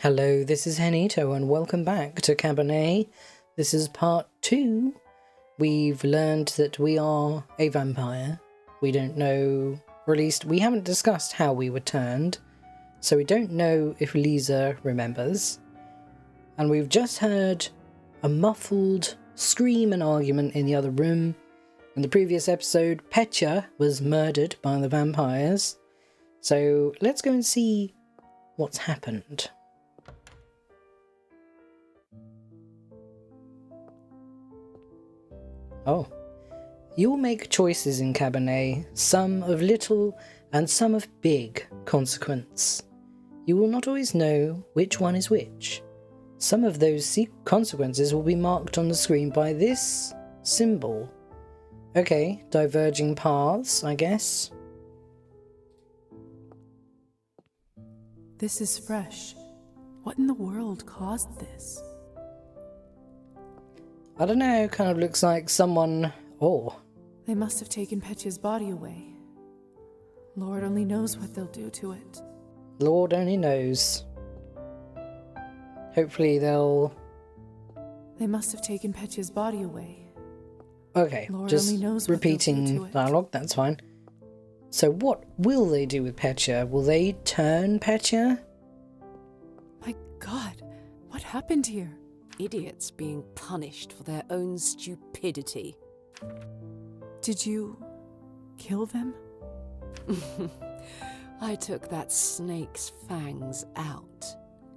Hello, this is Henito and welcome back to Cabernet. This is part 2. We've learned that we are a vampire. We don't know, or at least we haven't discussed how we were turned, so we don't know if Liza remembers. And we've just heard a muffled scream and argument in the other room. In the previous episode, Petya was murdered by the vampires. So let's go and see what's happened. Oh. You'll make choices in Cabernet, some of little and some of big consequence. You will not always know which one is which. Some of those consequences will be marked on the screen by this symbol. Okay, diverging paths, I guess. This is fresh. What in the world caused this? I don't know, kind of looks like someone... Oh. They must have taken Petya's body away. Lord only knows what they'll do to it. Lord only knows. Hopefully they'll... They must have taken Petya's body away. Okay, Lord just only knows what they'll do to repeating it. dialogue, that's fine. So what will they do with Petya? Will they turn Petya? My God, what happened here? Idiots being punished for their own stupidity. Did you kill them? I took that snake's fangs out.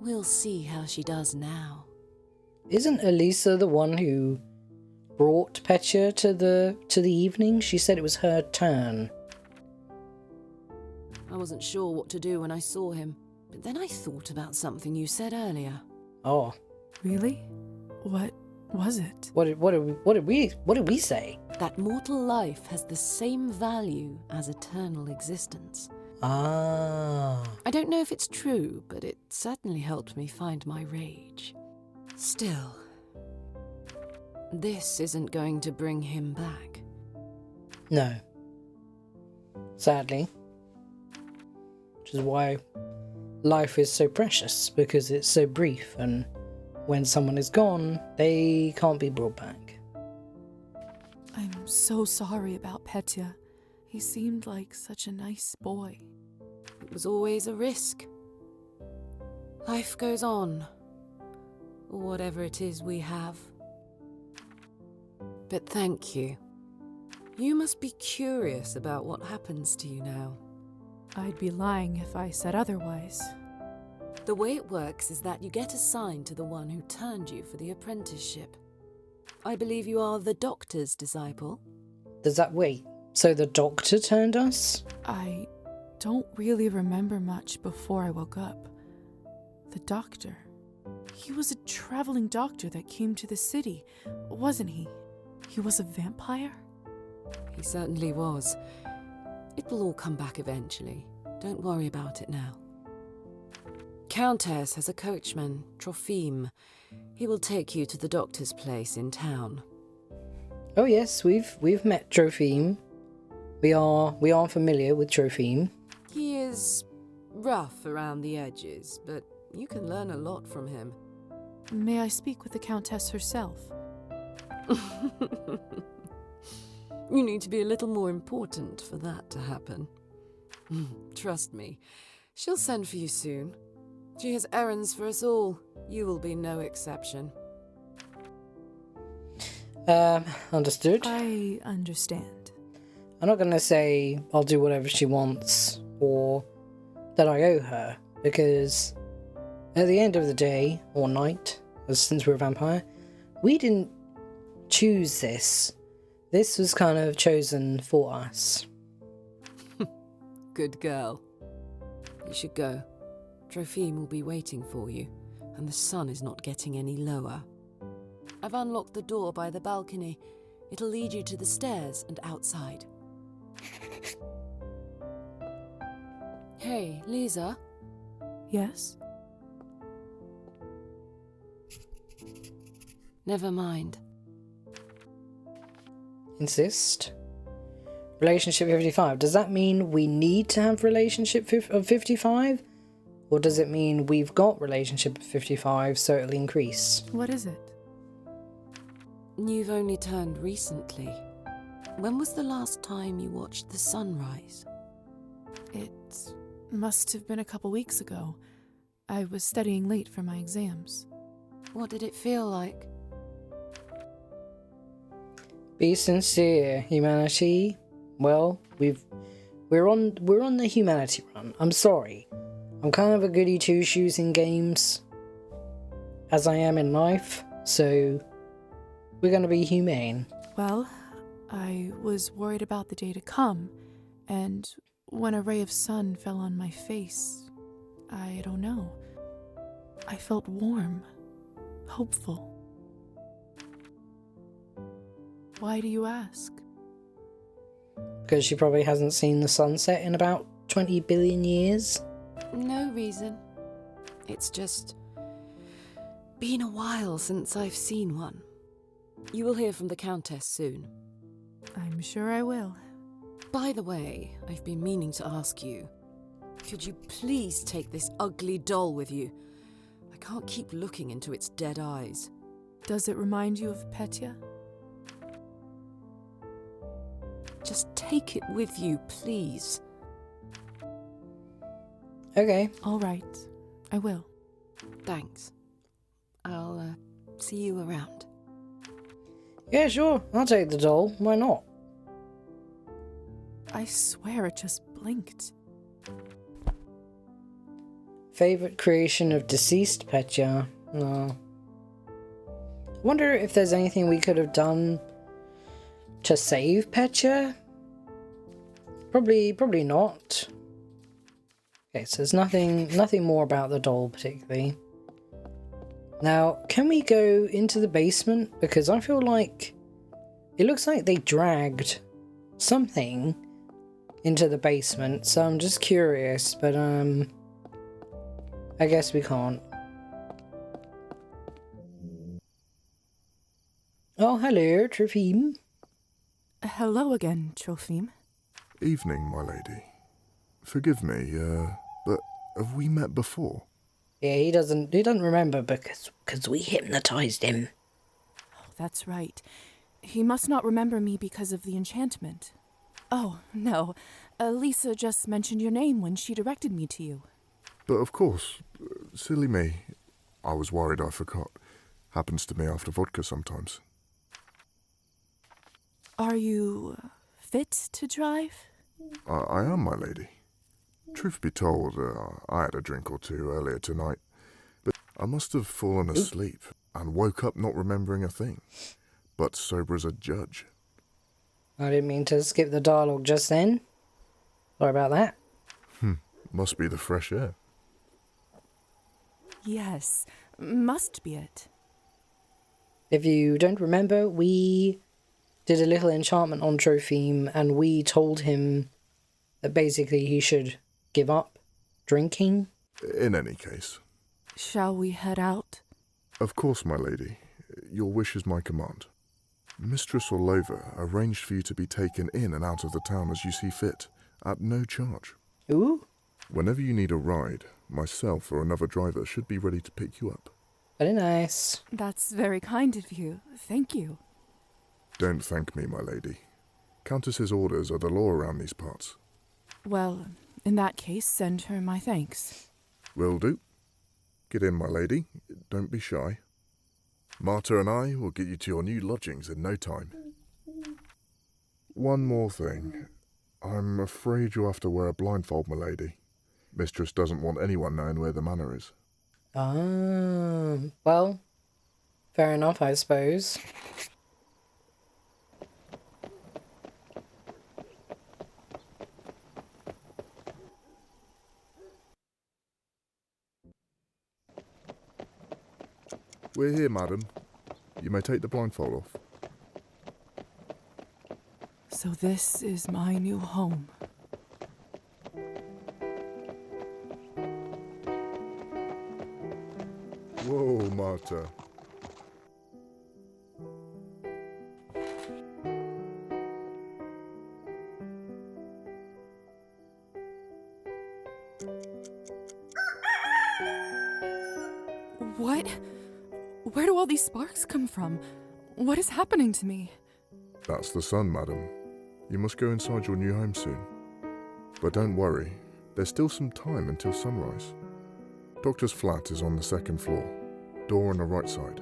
We'll see how she does now. Isn't Elisa the one who brought Petya to the evening? She said it was her turn. I wasn't sure what to do when I saw him, but then I thought about something you said earlier. Oh. Really? What was it? What did we say? That mortal life has the same value as eternal existence. Ah. I don't know if it's true, but it certainly helped me find my rage. Still, this isn't going to bring him back. No. Sadly. Which is why life is so precious, because it's so brief, and when someone is gone, they can't be brought back. I'm so sorry about Petya. He seemed like such a nice boy. It was always a risk. Life goes on. Whatever it is we have. But thank you. You must be curious about what happens to you now. I'd be lying if I said otherwise. The way it works is that you get assigned to the one who turned you for the apprenticeship. I believe you are the doctor's disciple. Does that wait? So the doctor turned us? I don't really remember much before I woke up. The doctor. He was a traveling doctor that came to the city, wasn't he? He was a vampire? He certainly was. It will all come back eventually. Don't worry about it now. Countess has a coachman, Trophime. He will take you to the doctor's place in town. Oh yes, we've met Trophime. We are familiar with Trophime. He is rough around the edges, but you can learn a lot from him. May I speak with the Countess herself? You need to be a little more important for that to happen. Trust me, she'll send for you soon. She has errands for us all. You will be no exception. Understood. I understand. I'm not going to say I'll do whatever she wants or that I owe her, because at the end of the day, or night, since we're a vampire, we didn't choose this. This was kind of chosen for us. Good girl. You should go. Trophime will be waiting for you, and the sun is not getting any lower. I've unlocked the door by the balcony. It'll lead you to the stairs and outside. Hey, Liza? Yes? Never mind. Insist. Relationship 55. Does that mean we need to have relationship of 55? Or does it mean we've got relationship at 55, so it'll increase? What is it? You've only turned recently. When was the last time you watched the sunrise? It must have been a couple weeks ago. I was studying late for my exams. What did it feel like? Be sincere, humanity. Well, we're on the humanity run. I'm sorry. I'm kind of a goody two-shoes in games, as I am in life, so we're gonna be humane. Well, I was worried about the day to come, and when a ray of sun fell on my face, I don't know. I felt warm, hopeful. Why do you ask? Because she probably hasn't seen the sunset in about 20 billion years. No reason. It's just been a while since I've seen one. You will hear from the Countess soon. I'm sure I will. By the way, I've been meaning to ask you, could you please take this ugly doll with you? I can't keep looking into its dead eyes. Does it remind you of Petya? Just take it with you, please. Okay. All right, I will. Thanks. I'll see you around. Yeah, sure. I'll take the doll. Why not? I swear it just blinked. Favorite creation of deceased Petya? No. I wonder if there's anything we could have done to save Petya? Probably not. Okay, so there's nothing more about the doll particularly. Now, can we go into the basement? Because I feel like it looks like they dragged something into the basement, so I'm just curious, but I guess we can't. Oh, hello, Trophime. Hello again, Trophime. Evening, my lady. Forgive me, but have we met before? Yeah, he doesn't remember because we hypnotized him. Oh, that's right. He must not remember me because of the enchantment. Oh, no. Liza just mentioned your name when she directed me to you. But of course, silly me. I was worried I forgot. Happens to me after vodka sometimes. Are you fit to drive? I am, my lady. Truth be told, I had a drink or two earlier tonight, but I must have fallen asleep and woke up not remembering a thing, but sober as a judge. I didn't mean to skip the dialogue just then. Sorry about that. Must be the fresh air. Yes, must be it. If you don't remember, we did a little enchantment on Trophime and we told him that basically he should give up drinking. In any case. Shall we head out? Of course, my lady. Your wish is my command. Mistress Orlova arranged for you to be taken in and out of the town as you see fit, at no charge. Ooh, Whenever you need a ride, myself or another driver should be ready to pick you up. very nice. That's very kind of you. Thank you. Don't thank me, my lady. Countess's orders are the law around these parts. Well, in that case, send her my thanks. Will do. Get in, my lady. Don't be shy. Marta and I will get you to your new lodgings in no time. One more thing. I'm afraid you'll have to wear a blindfold, my lady. Mistress doesn't want anyone knowing where the manor is. Well, fair enough, I suppose. We're here, madam. You may take the blindfold off. So this is my new home. Whoa, Marta. What? Where do all these sparks come from? What is happening to me? That's the sun, madam. You must go inside your new home soon. But don't worry, there's still some time until sunrise. Doctor's flat is on the second floor, door on the right side.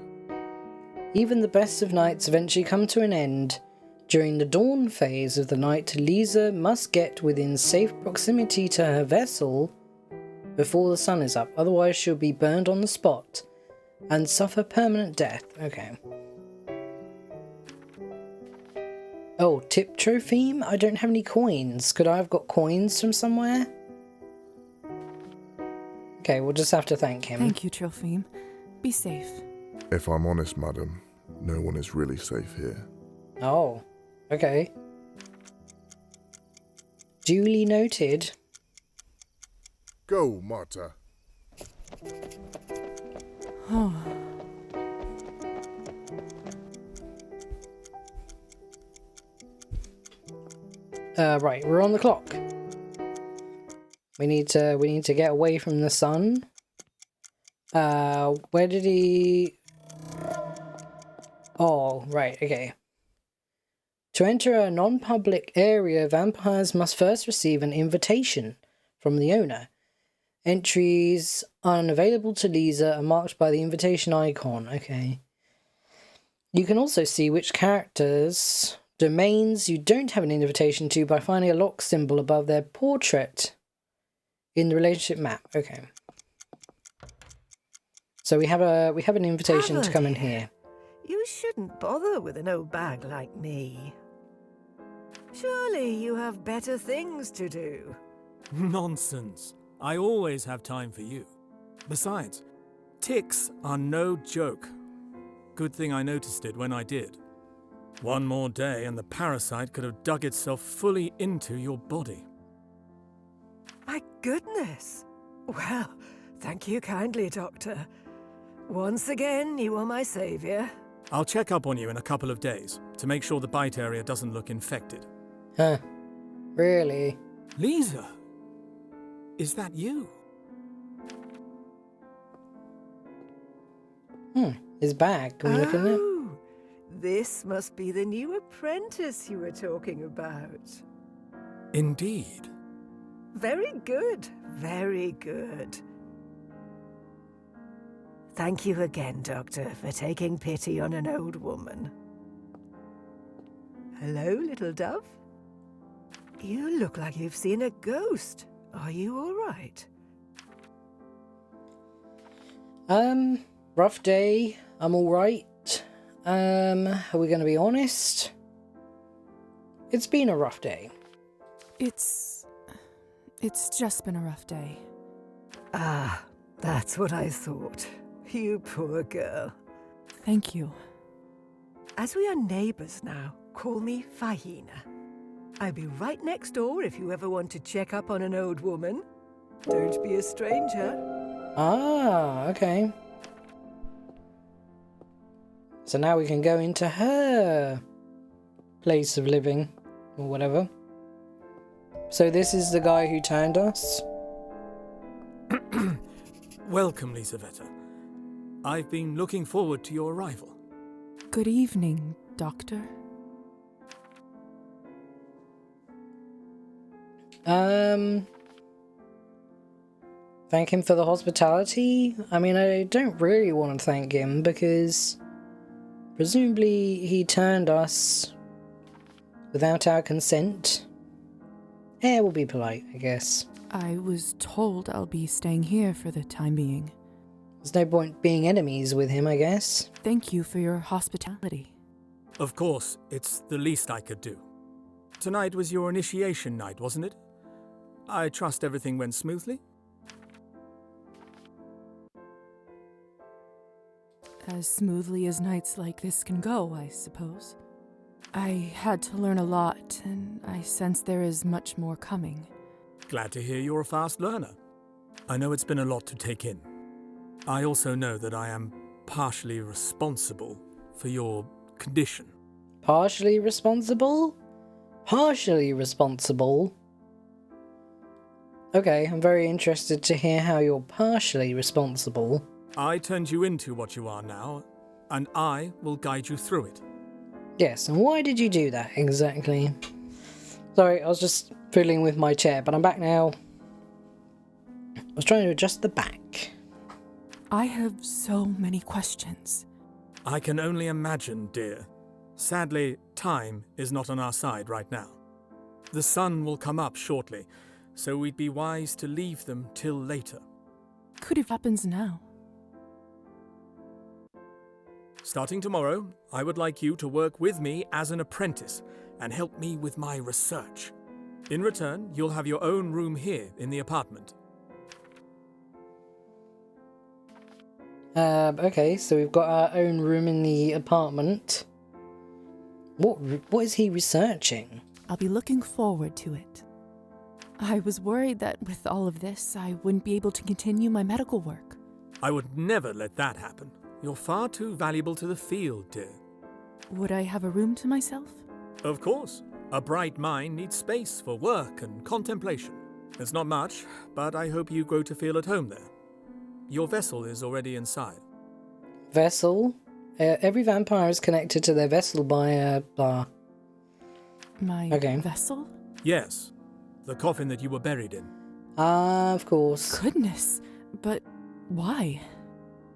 Even the best of nights eventually come to an end. During the dawn phase of the night, Liza must get within safe proximity to her vessel before the sun is up, otherwise she'll be burned on the spot and suffer permanent death. Okay. Oh, tip trophy? I don't have any coins. Could I have got coins from somewhere? Okay, we'll just have to thank him. Thank you, Trophime. Be safe. If I'm honest, madam, no one is really safe here. Oh, okay. Duly noted. Go, Marta. Oh. Right, we're on the clock. We need to get away from the sun. Where did he... Oh, right, okay. To enter a non-public area, vampires must first receive an invitation from the owner. Entries unavailable to Liza are marked by the invitation icon. Okay. You can also see which characters' domains you don't have an invitation to by finding a lock symbol above their portrait in the relationship map. Okay. So we have an invitation to come in here. You shouldn't bother with an old bag like me. Surely you have better things to do. Nonsense. I always have time for you. Besides, ticks are no joke. Good thing I noticed it when I did. One more day and the parasite could have dug itself fully into your body. My goodness. Well, thank you kindly, Doctor. Once again, you are my saviour. I'll check up on you in a couple of days to make sure the bite area doesn't look infected. Huh. Really? Liza! Is that you? His bag. Can we look in it? Oh, this must be the new apprentice you were talking about. Indeed. Very good, very good. Thank you again, Doctor, for taking pity on an old woman. Hello, little dove. You look like you've seen a ghost. Are you all right? Rough day. I'm all right. Are we going to be honest? It's been a rough day. It's just been a rough day. Ah, that's what I thought. You poor girl. Thank you. As we are neighbours now, call me Fahina. I'll be right next door if you ever want to check up on an old woman. Don't be a stranger. Ah, okay. So now we can go into her place of living, or whatever. So this is the guy who turned us? Welcome, Lizaveta. I've been looking forward to your arrival. Good evening, Doctor. Thank him for the hospitality? I mean, I don't really want to thank him because presumably he turned us without our consent. Yeah, we'll be polite, I guess. I was told I'll be staying here for the time being. There's no point being enemies with him, I guess. Thank you for your hospitality. Of course, it's the least I could do. Tonight was your initiation night, wasn't it? I trust everything went smoothly? As smoothly as nights like this can go, I suppose. I had to learn a lot, and I sense there is much more coming. Glad to hear you're a fast learner. I know it's been a lot to take in. I also know that I am partially responsible for your condition. Partially responsible? Partially responsible? Okay, I'm very interested to hear how you're partially responsible. I turned you into what you are now, and I will guide you through it. Yes, and why did you do that exactly? Sorry, I was just fiddling with my chair, but I'm back now. I was trying to adjust the back. I have so many questions. I can only imagine, dear. Sadly, time is not on our side right now. The sun will come up shortly, so we'd be wise to leave them till later. Could have happens now. Starting tomorrow, I would like you to work with me as an apprentice and help me with my research. In return, you'll have your own room here in the apartment. Okay, so we've got our own room in the apartment. What is he researching? I'll be looking forward to it. I was worried that with all of this, I wouldn't be able to continue my medical work. I would never let that happen. You're far too valuable to the field, dear. Would I have a room to myself? Of course. A bright mind needs space for work and contemplation. It's not much, but I hope you grow to feel at home there. Your vessel is already inside. Vessel? Every vampire is connected to their vessel by a bar. My Okay. vessel? Yes, the coffin that you were buried in. Ah, of course. Goodness, but why?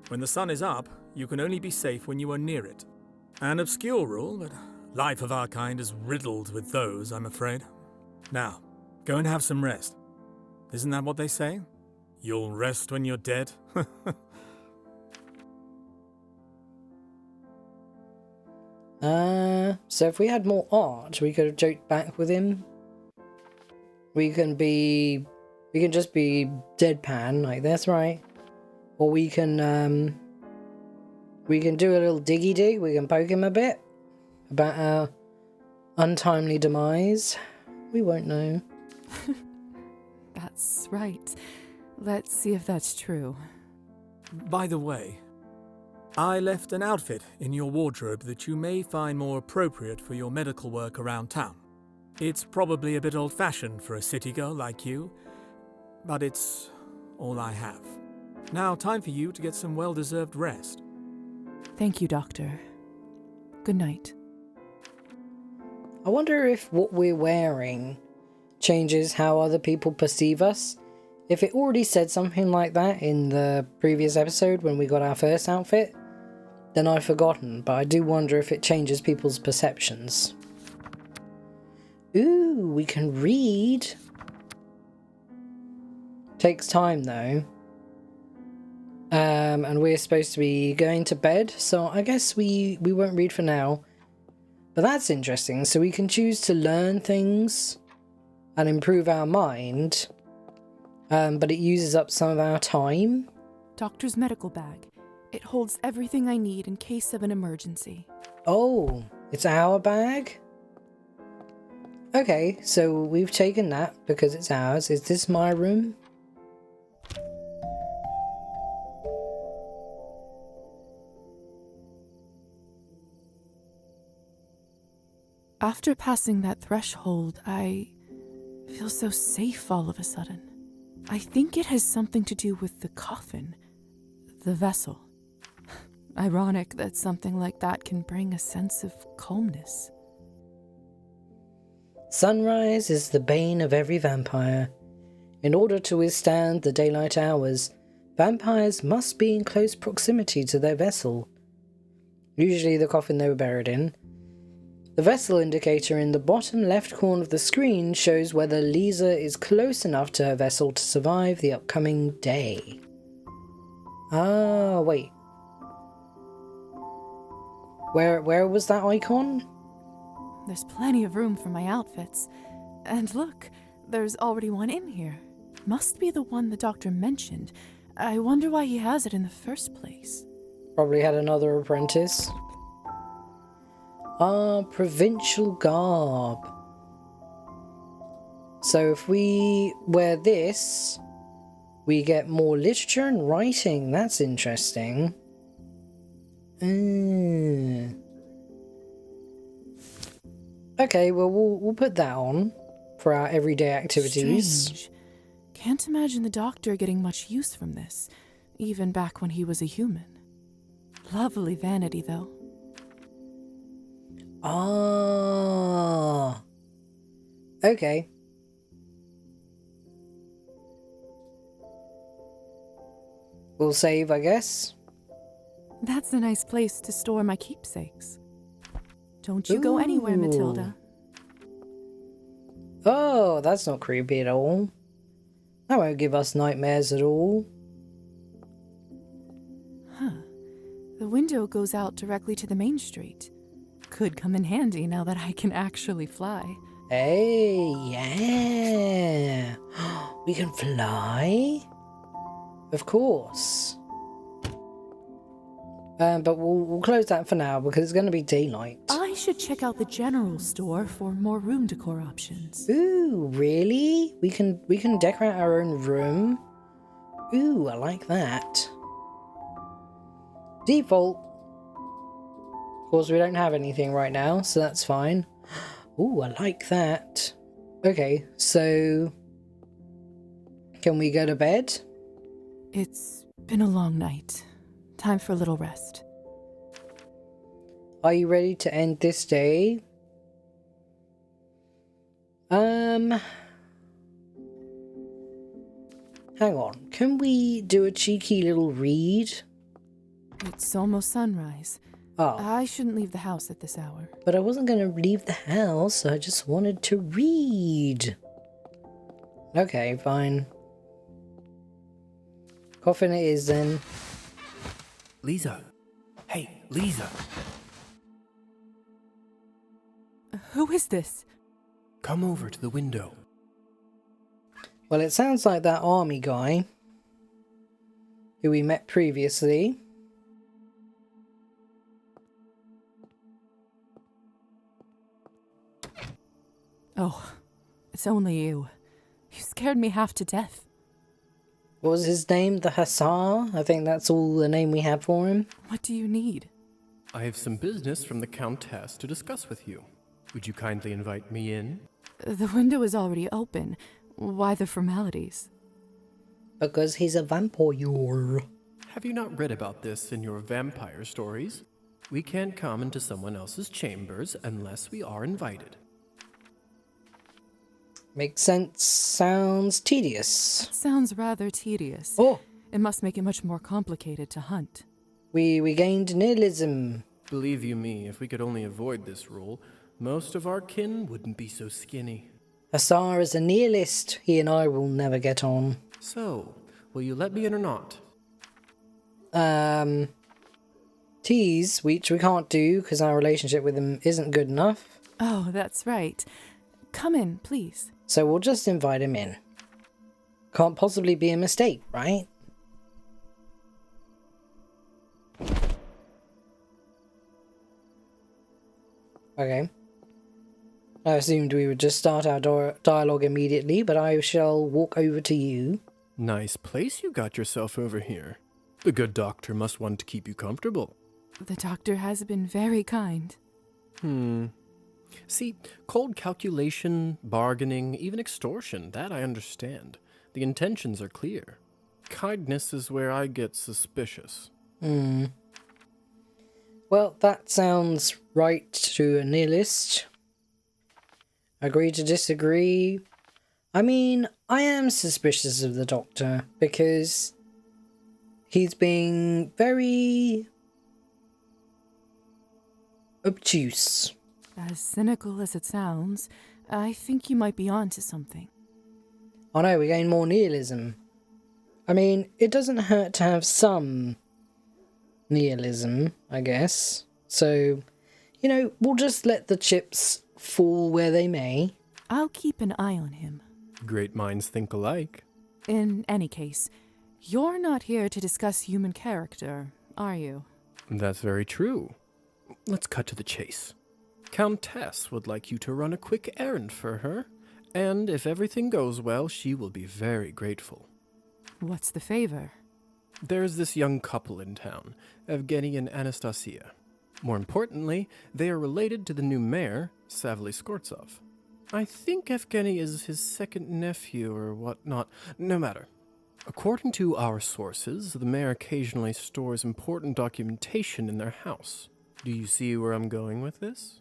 When the sun is up, you can only be safe when you are near it. An obscure rule, but life of our kind is riddled with those, I'm afraid. Now, go and have some rest. Isn't that what they say? You'll rest when you're dead? So if we had more art, we could have joked back with him. We can just be deadpan like this, right? Or we can do a little diggy dig. We can poke him a bit about our untimely demise. We won't know. That's right. Let's see if that's true. By the way, I left an outfit in your wardrobe that you may find more appropriate for your medical work around town. It's probably a bit old-fashioned for a city girl like you, but it's all I have. Now, time for you to get some well-deserved rest. Thank you, Doctor. Good night. I wonder if what we're wearing changes how other people perceive us. If it already said something like that in the previous episode when we got our first outfit, then I've forgotten, but I do wonder if it changes people's perceptions. Ooh, we can read. Takes time though. And we're supposed to be going to bed, so I guess we won't read for now. But that's interesting, so we can choose to learn things and improve our mind, but it uses up some of our time. Doctor's medical bag. It holds everything I need in case of an emergency. Oh, it's our bag? Okay, so we've taken that because it's ours. Is this my room? After passing that threshold, I feel so safe all of a sudden. I think it has something to do with the coffin, the vessel. Ironic that something like that can bring a sense of calmness. Sunrise is the bane of every vampire. In order to withstand the daylight hours, vampires must be in close proximity to their vessel, usually the coffin they were buried in. The vessel indicator in the bottom left corner of the screen shows whether Liza is close enough to her vessel to survive the upcoming day. Ah, wait. Where was that icon? There's plenty of room for my outfits. And look, there's already one in here. Must be the one the doctor mentioned. I wonder why he has it in the first place. Probably had another apprentice. Ah, provincial garb. So if we wear this, we get more literature and writing. That's interesting. Okay, well, we'll put that on for our everyday activities. Strange. Can't imagine the doctor getting much use from this. even back when he was a human. Lovely vanity, though. Ah. Okay. We'll save, I guess. That's a nice place to store my keepsakes. Don't you go anywhere, Matilda. Oh, that's not creepy at all. That won't give us nightmares at all. Huh. The window goes out directly to the main street. Could come in handy now that I can actually fly. Hey, yeah. We can fly? Of course. But we'll close that for now because it's going to be daylight. I should check out the general store for more room decor options. Ooh, really? We can decorate our own room? Ooh, I like that. Default. Of course, we don't have anything right now, so that's fine. Ooh, I like that. Okay, so can we go to bed? It's been a long night. Time for a little rest. Are you ready to end this day? Hang on. Can we do a cheeky little read? It's almost sunrise. Oh, I shouldn't leave the house at this hour. but I wasn't going to leave the house. I just wanted to read. Okay, fine. Coffin it is then. Liza. Hey, Liza. Who is this? Come over to the window. Well, it sounds like that army guy who we met previously. Oh, it's only you. You scared me half to death. What was his name? The Hussar? I think that's all the name we have for him. What do you need? I have some business from the Countess to discuss with you. Would you kindly invite me in? The window is already open. Why the formalities? Because he's a vampire. Have you not read about this in your vampire stories? We can't come into someone else's chambers unless we are invited. Makes sense. Sounds tedious. Sounds rather tedious. Oh, It must make it much more complicated to hunt. we gained nihilism. Believe you me, if we could only avoid this rule, most of our kin wouldn't be so skinny. Hussar is a nihilist. He and I will never get on. So, will you let me in or not? Tease, which we can't do because our relationship with him isn't good enough. Oh, that's right. Come in, please. So we'll just invite him in. Can't possibly be a mistake, right? Okay. I assumed we would just start our dialogue immediately, but I shall walk over to you. Nice place you got yourself over here. The good doctor must want to keep you comfortable. The doctor has been very kind. See, cold calculation, bargaining, even extortion, that I understand. The intentions are clear. Kindness is where I get suspicious. Well, that sounds right to a nihilist. Agree to disagree. I mean, I am suspicious of the doctor because he's being very obtuse. As cynical as it sounds, I think you might be onto something. I know, we gain more nihilism. I mean, it doesn't hurt to have some nihilism, I guess. So, you know, we'll just let the chips fall where they may. I'll keep an eye on him. Great minds think alike. In any case, you're not here to discuss human character, are you? That's very true. Let's cut to the chase. Countess would like you to run a quick errand for her, and if everything goes well, she will be very grateful. What's the favor? There's this young couple in town, Evgeny and Anastasia. More importantly, they are related to the new mayor, Savly Skortsov. I think Evgeny is his second nephew or whatnot. No matter. According to our sources, the mayor occasionally stores important documentation in their house. Do you see where I'm going with this?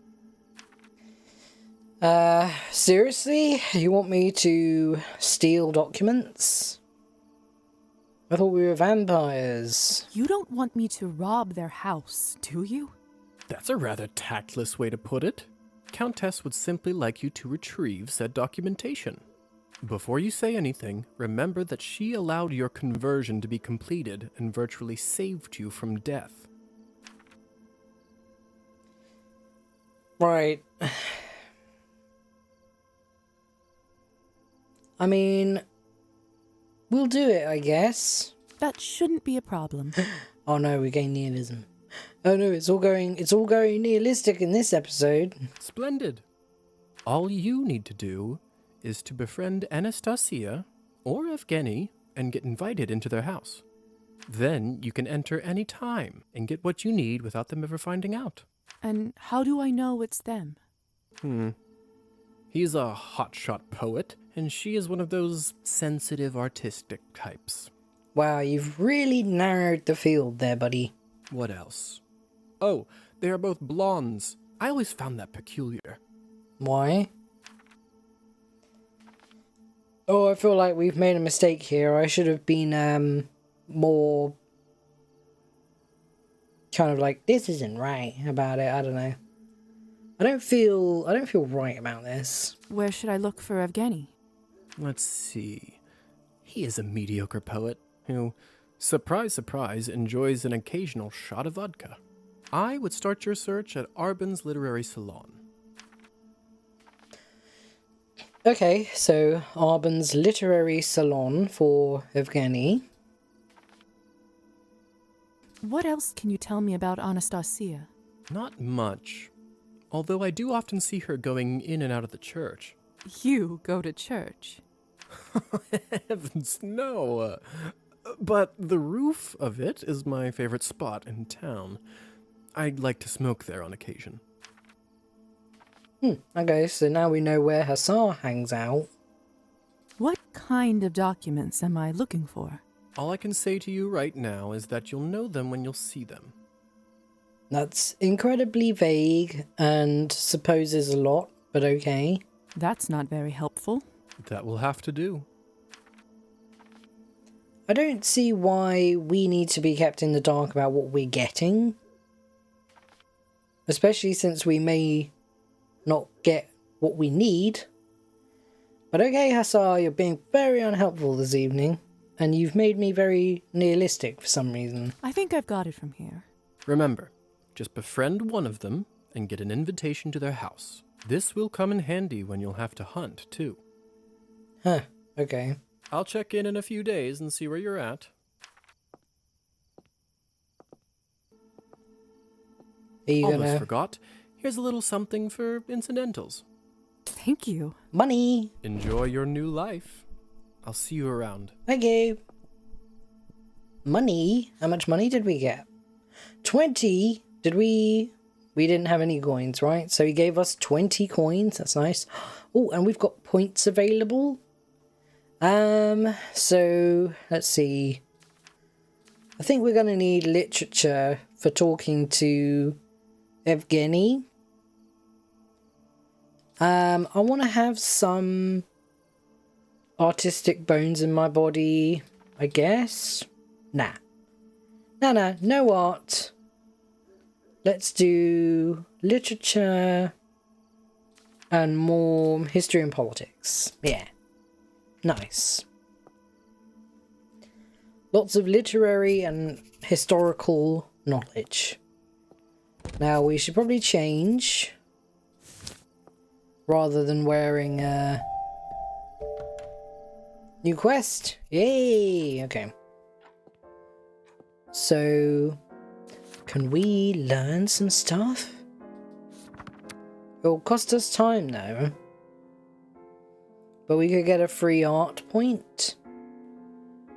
Seriously? You want me to steal documents? I thought we were vampires. You don't want me to rob their house, do you? That's a rather tactless way to put it. Countess would simply like you to retrieve said documentation. Before you say anything, remember that she allowed your conversion to be completed and virtually saved you from death. Right. I mean, we'll do it, I guess. That shouldn't be a problem. Oh no, we gain nihilism. Oh no, it's all going nihilistic in this episode. Splendid. All you need to do is to befriend Anastasia or Evgeny and get invited into their house. Then you can enter any time and get what you need without them ever finding out. And how do I know it's them? He's a hotshot poet, and she is one of those sensitive, artistic types. Wow, you've really narrowed the field there, buddy. What else? Oh, they are both blondes. I always found that peculiar. Why? Oh, I feel like we've made a mistake here. I should have been, more kind of like, this isn't right about it. I don't know. I don't feel right about this. Where should I look for Evgeny? Let's see. He is a mediocre poet who, surprise, surprise, enjoys an occasional shot of vodka. I would start your search at Arbin's Literary Salon. Okay, so Arbin's Literary Salon for Evgeny. What else can you tell me about Anastasia? Not much. Although I do often see her going in and out of the church. You go to church. Heavens, no. But the roof of it is my favorite spot in town. I'd like to smoke there on occasion. Okay, so now we know where Hussar hangs out. What kind of documents am I looking for? All I can say to you right now is that you'll know them when you'll see them. That's incredibly vague and supposes a lot, but okay. That's not very helpful. That will have to do. I don't see why we need to be kept in the dark about what we're getting. Especially since we may not get what we need. But okay, Hussar, you're being very unhelpful this evening. And you've made me very nihilistic for some reason. I think I've got it from here. Remember, just befriend one of them and get an invitation to their house. This will come in handy when you'll have to hunt, too. Huh, okay. I'll check in a few days and see where you're at. Are you Almost forgot. Here's a little something for incidentals. Thank you. Money! Enjoy your new life. I'll see you around. Thank you. Money? How much money did we get? 20? Did we... We didn't have any coins, right? So he gave us 20 coins. That's nice. Oh, and we've got points available. So, let's see. I think we're going to need literature for talking to Evgeny. I want to have some artistic bones in my body, I guess. Nah, no art. Let's do literature and more history and politics. Yeah, nice. Lots of literary and historical knowledge. Now we should probably change rather than wearing a new quest. Yay! Okay. So, can we learn some stuff? It'll cost us time though. But we could get a free art point.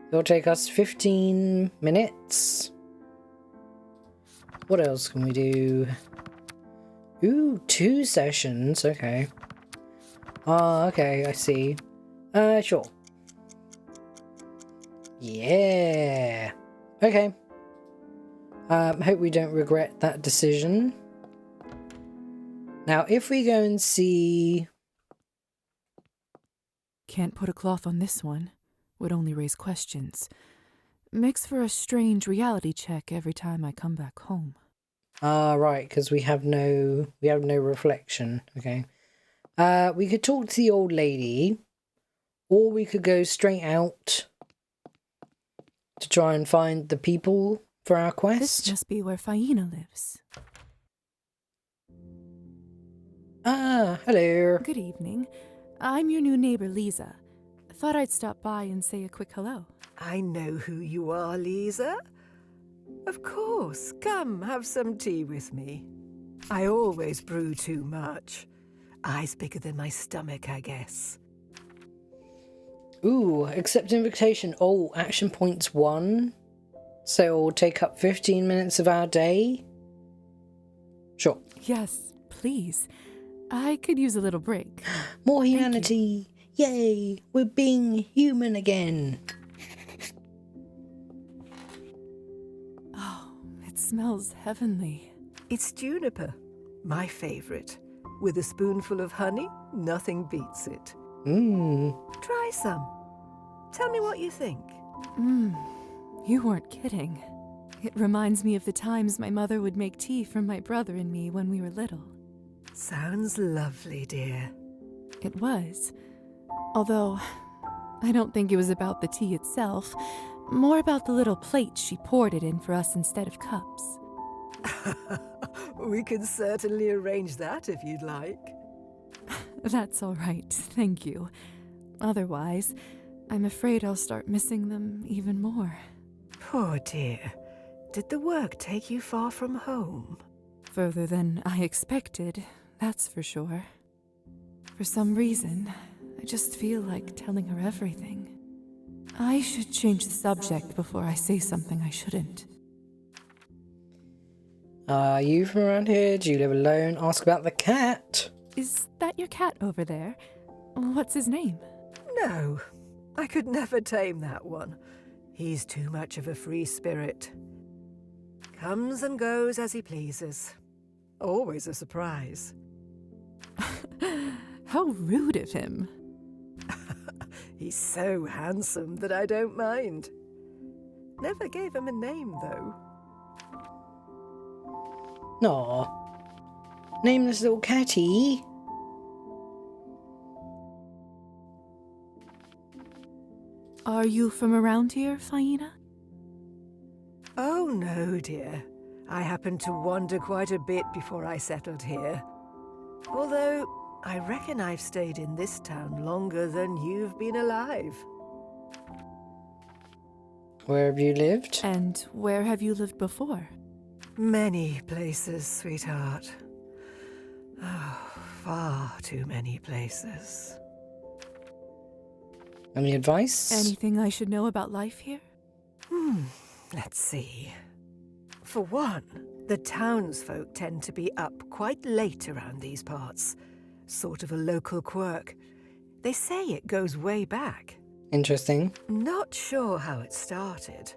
It'll take us 15 minutes. What else can we do? Ooh, 2 sessions. Okay. Okay, I see. Sure. Yeah. Okay. Hope we don't regret that decision. Now, if we go and see... Can't put a cloth on this one. Would only raise questions. Makes for a strange reality check every time I come back home. Ah, right, because we have no reflection. Okay. We could talk to the old lady, or we could go straight out to try and find the people for our quest. This must be where Faina lives. Ah, hello. Good evening. I'm your new neighbor, Liza. Thought I'd stop by and say a quick hello. I know who you are, Liza. Of course. Come, have some tea with me. I always brew too much. Eyes bigger than my stomach, I guess. Ooh, accept invitation. Oh, action points 1. So it'll take up 15 minutes of our day? Sure. Yes, please. I could use a little break. More humanity. Yay, we're being human again. Oh, it smells heavenly. It's juniper, my favorite. With a spoonful of honey, nothing beats it. Mmm. Try some. Tell me what you think. You weren't kidding. It reminds me of the times my mother would make tea for my brother and me when we were little. Sounds lovely, dear. It was. Although, I don't think it was about the tea itself, more about the little plates she poured it in for us instead of cups. We can certainly arrange that if you'd like. That's all right, thank you. Otherwise, I'm afraid I'll start missing them even more. Poor dear. Did the work take you far from home? Further than I expected, that's for sure. For some reason, I just feel like telling her everything. I should change the subject before I say something I shouldn't. Are you from around here? Do you live alone? Ask about the cat. Is that your cat over there? What's his name? No, I could never tame that one. He's too much of a free spirit. Comes and goes as he pleases. Always a surprise. How rude of him. He's so handsome that I don't mind. Never gave him a name, though. Aw. Nameless little catty. Are you from around here, Faina? Oh, no, dear. I happened to wander quite a bit before I settled here. Although, I reckon I've stayed in this town longer than you've been alive. Where have you lived? And where have you lived before? Many places, sweetheart. Oh, far too many places. Any advice? Anything I should know about life here? Let's see. For one, the townsfolk tend to be up quite late around these parts. Sort of a local quirk. They say it goes way back. Interesting. Not sure how it started,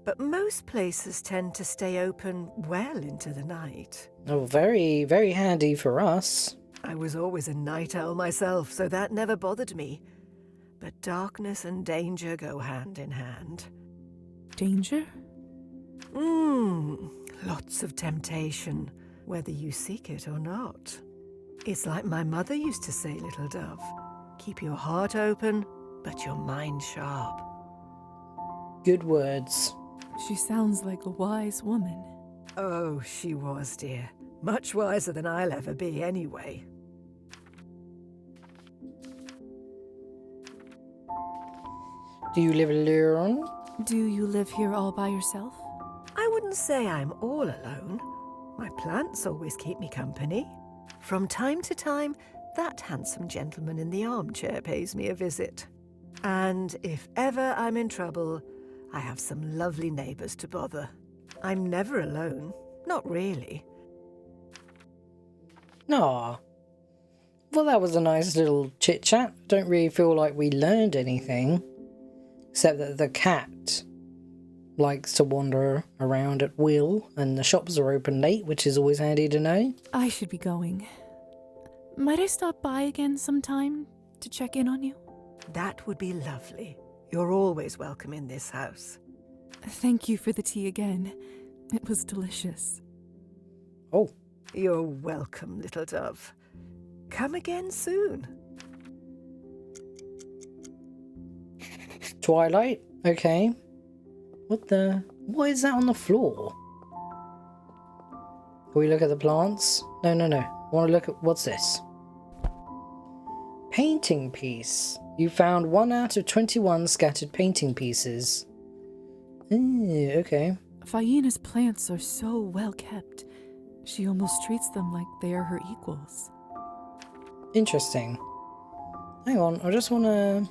but most places tend to stay open well into the night. Oh, very, very handy for us. I was always a night owl myself, so that never bothered me. But darkness and danger go hand in hand. Danger? Lots of temptation, whether you seek it or not. It's like my mother used to say, little dove. Keep your heart open, but your mind sharp. Good words. She sounds like a wise woman. Oh, she was, dear. Much wiser than I'll ever be, anyway. Do you live alone? Do you live here all by yourself? I wouldn't say I'm all alone. My plants always keep me company. From time to time, that handsome gentleman in the armchair pays me a visit. And if ever I'm in trouble, I have some lovely neighbours to bother. I'm never alone. Not really. Aw. Well, that was a nice little chit-chat. Don't really feel like we learned anything. Except that the cat likes to wander around at will, and the shops are open late, which is always handy to know. I should be going. Might I stop by again sometime to check in on you? That would be lovely. You're always welcome in this house. Thank you for the tea again. It was delicious. Oh, You're welcome, little dove. Come again soon. Twilight? Okay. What is that on the floor? Can we look at the plants? No. I want to look at, what's this? Painting piece. You found 1 out of 21 scattered painting pieces. Okay. Faina's plants are so well kept. She almost treats them like they are her equals. Interesting. Hang on, I just want to...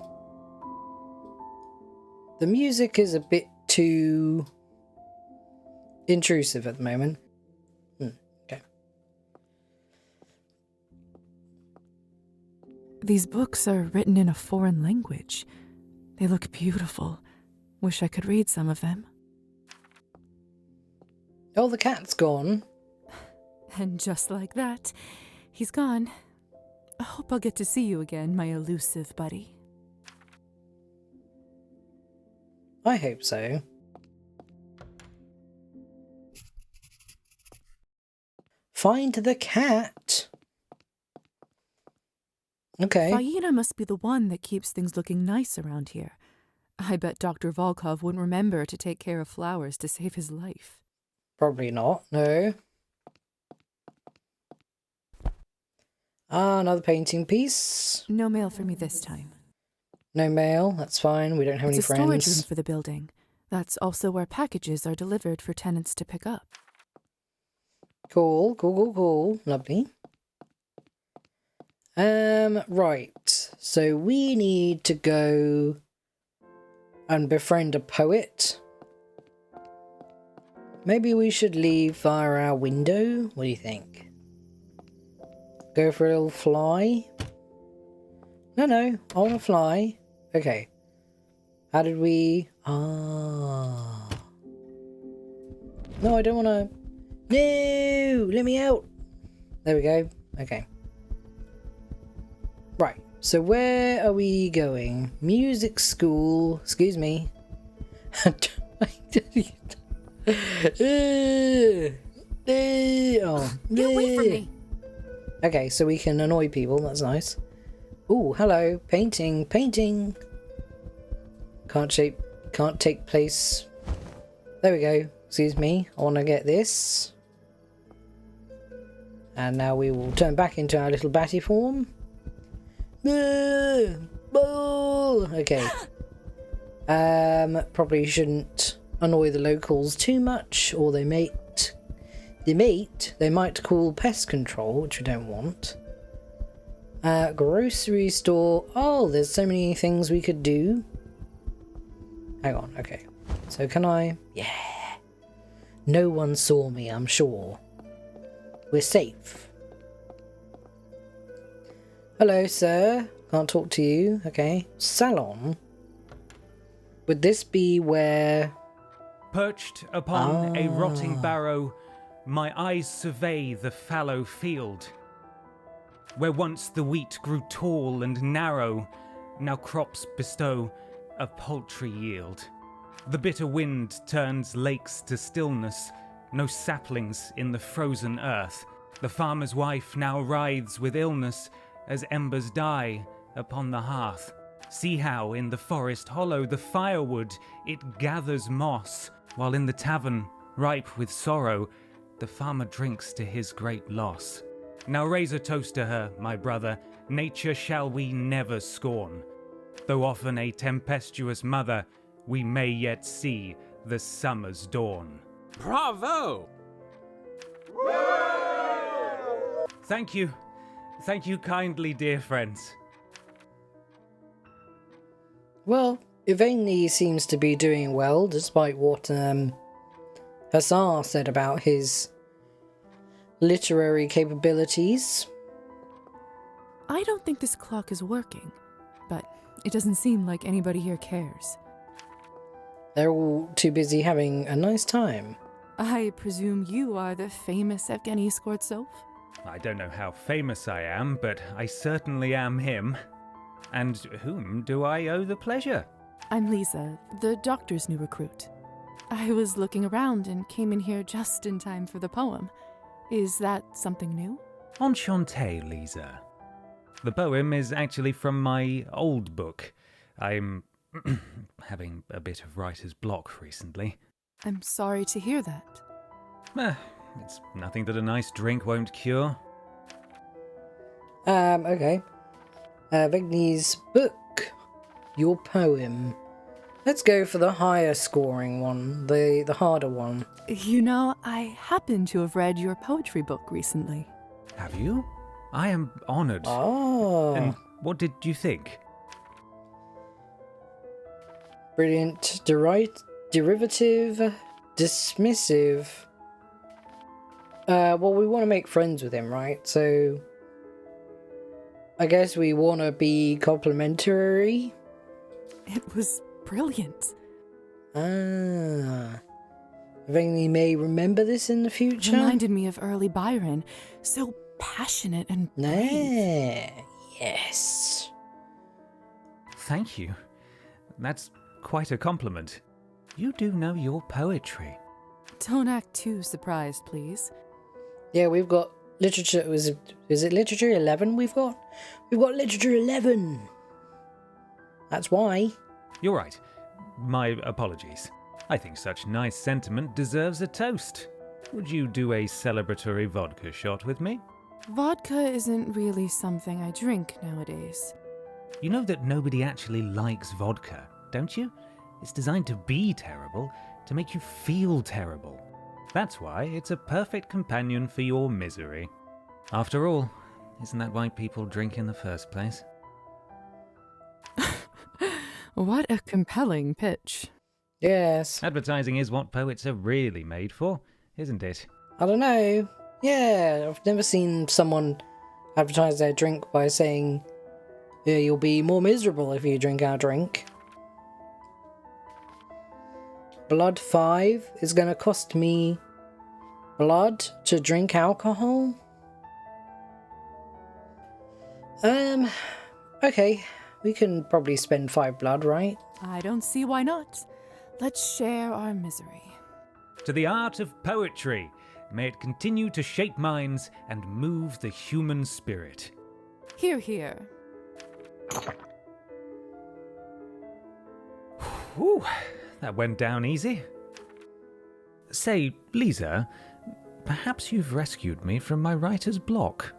The music is a bit too intrusive at the moment. Okay. These books are written in a foreign language. They look beautiful. Wish I could read some of them. Oh, the cat's gone. And just like that, he's gone. I hope I'll get to see you again, my elusive buddy. I hope so. Find the cat. Okay. Faina must be the one that keeps things looking nice around here. I bet Dr. Volkov wouldn't remember to take care of flowers to save his life. Probably not, no. Ah, another painting piece. No mail for me this time. No mail, that's fine. We don't have any It's a storage room friends. for the building. That's also where packages are delivered for tenants to pick up. Cool. Lovely. Right. So we need to go and befriend a poet. Maybe we should leave via our window. What do you think? Go for a little fly? No, I want to fly. Okay. How did we... Ah. No, I don't want to... No! Let me out! There we go. Okay. Right. So where are we going? Music school. Excuse me. Oh. Get away from me! Okay, so we can annoy people. That's nice. Ooh, hello. Painting. Can't take place. There we go. Excuse me. I want to get this. And now we will turn back into our little batty form. Okay. Probably shouldn't annoy the locals too much, or they might call pest control, which we don't want. Grocery store. Oh, there's so many things we could do. Hang on, okay. So can I... Yeah. No one saw me, I'm sure. We're safe. Hello, sir. Can't talk to you. Okay. Salon. Would this be where... Perched upon a rotting barrow, my eyes survey the fallow field. Where once the wheat grew tall and narrow, now crops bestow a paltry yield. The bitter wind turns lakes to stillness, no saplings in the frozen earth. The farmer's wife now writhes with illness as embers die upon the hearth. See how in the forest hollow the firewood it gathers moss, while in the tavern, ripe with sorrow, the farmer drinks to his great loss. Now raise a toast to her, my brother, nature shall we never scorn. Though often a tempestuous mother, we may yet see the summer's dawn. Bravo! Thank you kindly, dear friends. Well, Yvainly seems to be doing well, despite what Hussar said about his literary capabilities. I don't think this clock is working, but it doesn't seem like anybody here cares. They're all too busy having a nice time. I presume you are the famous Evgeny Skortsov? I don't know how famous I am, but I certainly am him. And whom do I owe the pleasure? I'm Liza, the doctor's new recruit. I was looking around and came in here just in time for the poem. Is that something new? Enchanté, Liza. The poem is actually from my old book. I'm having a bit of writer's block recently. I'm sorry to hear that. It's nothing that a nice drink won't cure. Okay. Vigny's book. Your poem. Let's go for the higher scoring one, the harder one. You know, I happen to have read your poetry book recently. Have you? I am honoured. Oh. And what did you think? Brilliant. Derivative. Dismissive. Well, we want to make friends with him, right? So I guess we want to be complimentary. It was brilliant. Vigny may remember this in the future. Reminded me of early Byron. So passionate and brave. Yes. Thank you. That's quite a compliment. You do know your poetry. Don't act too surprised, please. Yeah, we've got literature. Is it literature 11 we've got? We've got literature 11. That's why. You're right. My apologies. I think such nice sentiment deserves a toast. Would you do a celebratory vodka shot with me? Vodka isn't really something I drink nowadays. You know that nobody actually likes vodka, don't you? It's designed to be terrible, to make you feel terrible. That's why it's a perfect companion for your misery. After all, isn't that why people drink in the first place? What a compelling pitch. Yes. Advertising is what poets are really made for, isn't it? I don't know. Yeah, I've never seen someone advertise their drink by saying, yeah, you'll be more miserable if you drink our drink. Blood 5 is going to cost me blood to drink alcohol? Okay. We can probably spend 5 blood, right? I don't see why not. Let's share our misery. To the art of poetry, may it continue to shape minds and move the human spirit. Hear, hear. Whew, that went down easy. Say, Liza, perhaps you've rescued me from my writer's block.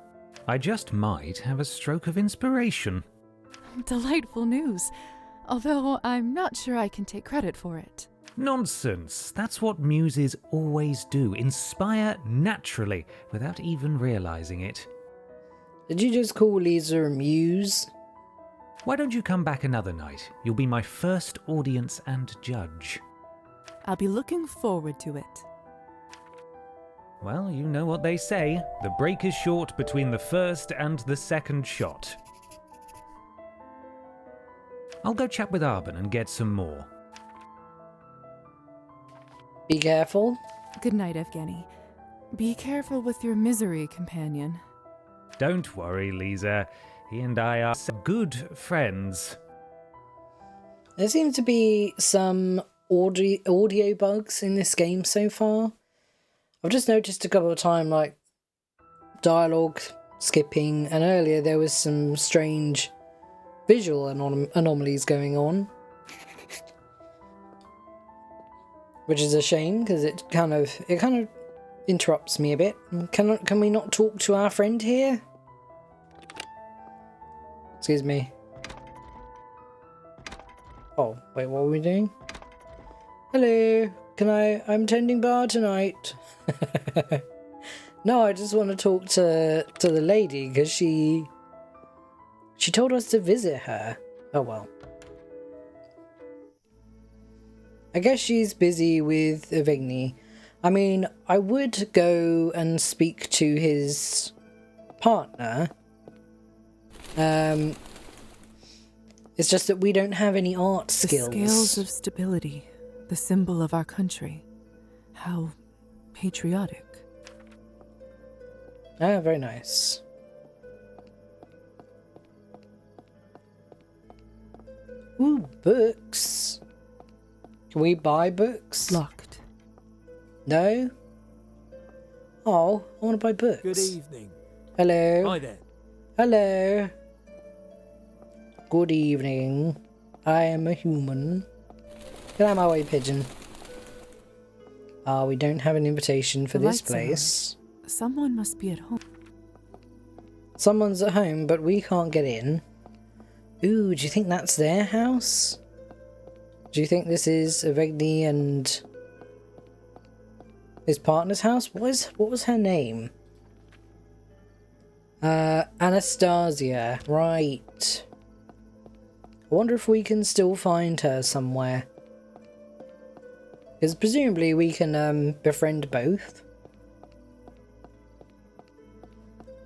I just might have a stroke of inspiration. Delightful news, although I'm not sure I can take credit for it. Nonsense. That's what muses always do. Inspire naturally, without even realizing it. Did you just call Liza a muse? Why don't you come back another night? You'll be my first audience and judge. I'll be looking forward to it. Well, you know what they say. The break is short between the first and the second shot. I'll go chat with Arben and get some more. Be careful. Good night, Evgeny. Be careful with your misery, companion. Don't worry, Liza. He and I are good friends. There seems to be some audio bugs in this game so far. I've just noticed a couple of times, like, dialogue skipping, and earlier there was some strange visual anomalies going on. Which is a shame, because it kind of interrupts me a bit. Can we not talk to our friend here? Excuse me. Oh, wait, what are we doing? Hello, I'm tending bar tonight. No, I just want to talk to the lady, because she told us to visit her. Oh well. I guess she's busy with Vigny. I mean, I would go and speak to his partner. The It's just that we don't have any art skills. scales of stability. the symbol of our country. How patriotic. Ah, very nice. Ooh, books. Can we buy books? Locked. No? Oh, I want to buy books. Good evening. Hello. Hi there. Hello. Good evening. I am a human. Get out of my way, pigeon. Ah, we don't have an invitation for The this lights are on. place. Someone must be at home. Someone's at home, but we can't get in. Ooh, do you think that's their house? Do you think this is Avegni and his partner's house? What was her name? Anastasia, right. I wonder if we can still find her somewhere. Because presumably we can befriend both.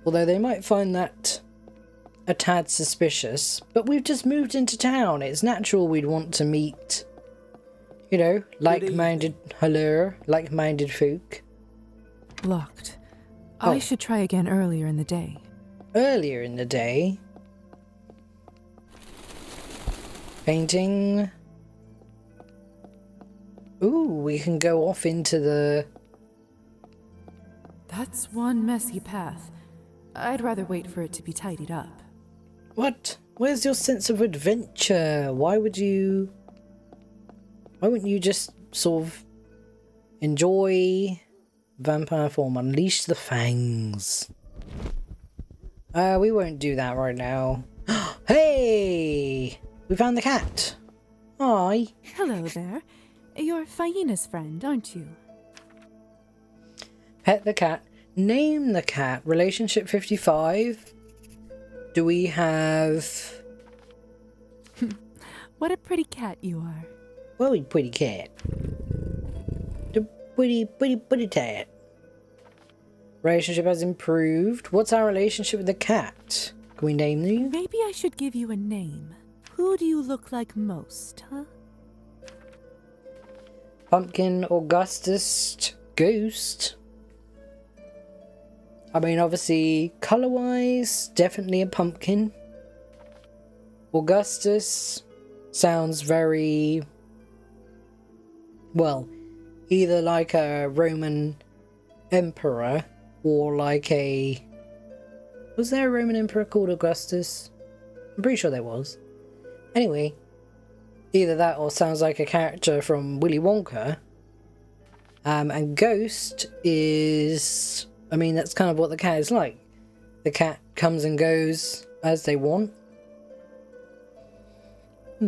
Although they might find that a tad suspicious. But we've just moved into town. It's natural we'd want to meet, you know, like-minded folk. Locked. Oh. I should try again earlier in the day. Earlier in the day. Painting. Ooh, we can go off into the... That's one messy path. I'd rather wait for it to be tidied up. What? Where's your sense of adventure? Why wouldn't you just sort of enjoy vampire form? Unleash the fangs. We won't do that right now. Hey! We found the cat. Hi. Hello there. You're Faina's friend, aren't you? Pet the cat. Name the cat. Relationship 55. Do we have... What a pretty cat you are. Very pretty cat. The pretty cat. Relationship has improved. What's our relationship with the cat? Can we name you? Maybe I should give you a name. Who do you look like most, huh? Pumpkin, Augustus, Ghost. I mean, obviously, colour-wise, definitely a pumpkin. Augustus sounds very... well, either like a Roman emperor or like a... was there a Roman emperor called Augustus? I'm pretty sure there was. Anyway, either that or sounds like a character from Willy Wonka. And Ghost is... I mean, that's kind of what the cat is like. The cat comes and goes as they want. Now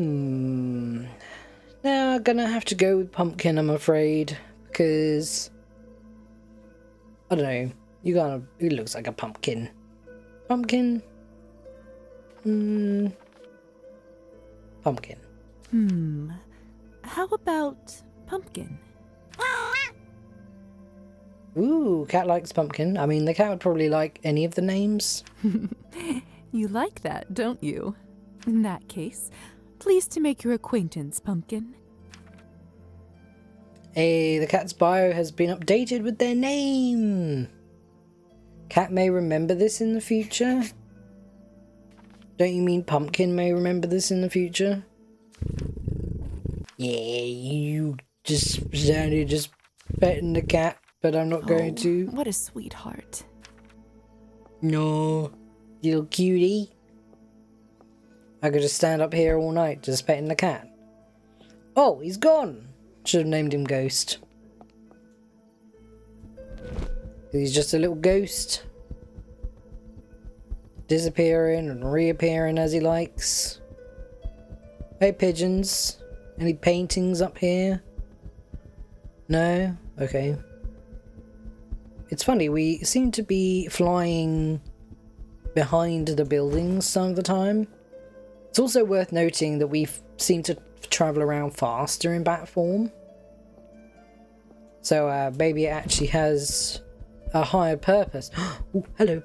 I'm gonna have to go with Pumpkin, I'm afraid, because I don't know. He looks like a pumpkin. Pumpkin. Pumpkin. How about Pumpkin? Ooh, cat likes pumpkin. I mean, the cat would probably like any of the names. You like that, don't you? In that case, pleased to make your acquaintance, Pumpkin. Hey, the cat's bio has been updated with their name. Cat may remember this in the future. Don't you mean Pumpkin may remember this in the future? Yeah, you just sounded just petting the cat, but I'm not going to. What a sweetheart. No, little cutie. I could just stand up here all night just petting the cat. Oh, he's gone. Should have named him Ghost. He's just a little ghost. Disappearing and reappearing as he likes. Hey, pigeons. Any paintings up here? No? Okay. It's funny, we seem to be flying behind the buildings some of the time. It's also worth noting that we seem to travel around faster in bat form. So maybe it actually has a higher purpose. Ooh, hello.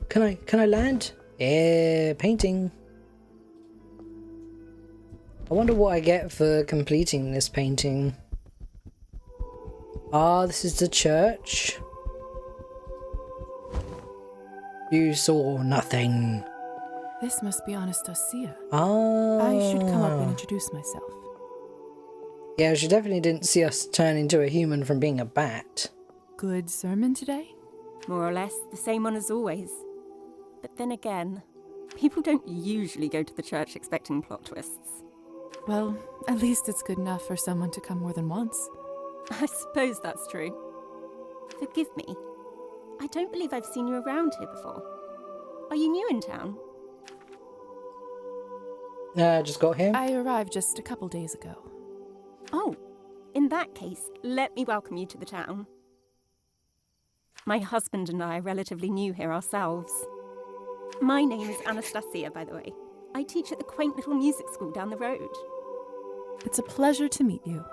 Can I land? Yeah, painting. I wonder what I get for completing this painting. Ah, this is the church. You saw nothing. This must be Anastasia. Ah. I should come up and introduce myself. Yeah, she definitely didn't see us turn into a human from being a bat. Good sermon today? More or less the same one as always. But then again, people don't usually go to the church expecting plot twists. Well, at least it's good enough for someone to come more than once. I suppose that's true. Forgive me. I don't believe I've seen you around here before. Are you new in town? Just got here. I arrived just a couple days ago. Oh, in that case, let me welcome you to the town. My husband and I are relatively new here ourselves. My name is Anastasia, by the way. I teach at the quaint little music school down the road. It's a pleasure to meet you.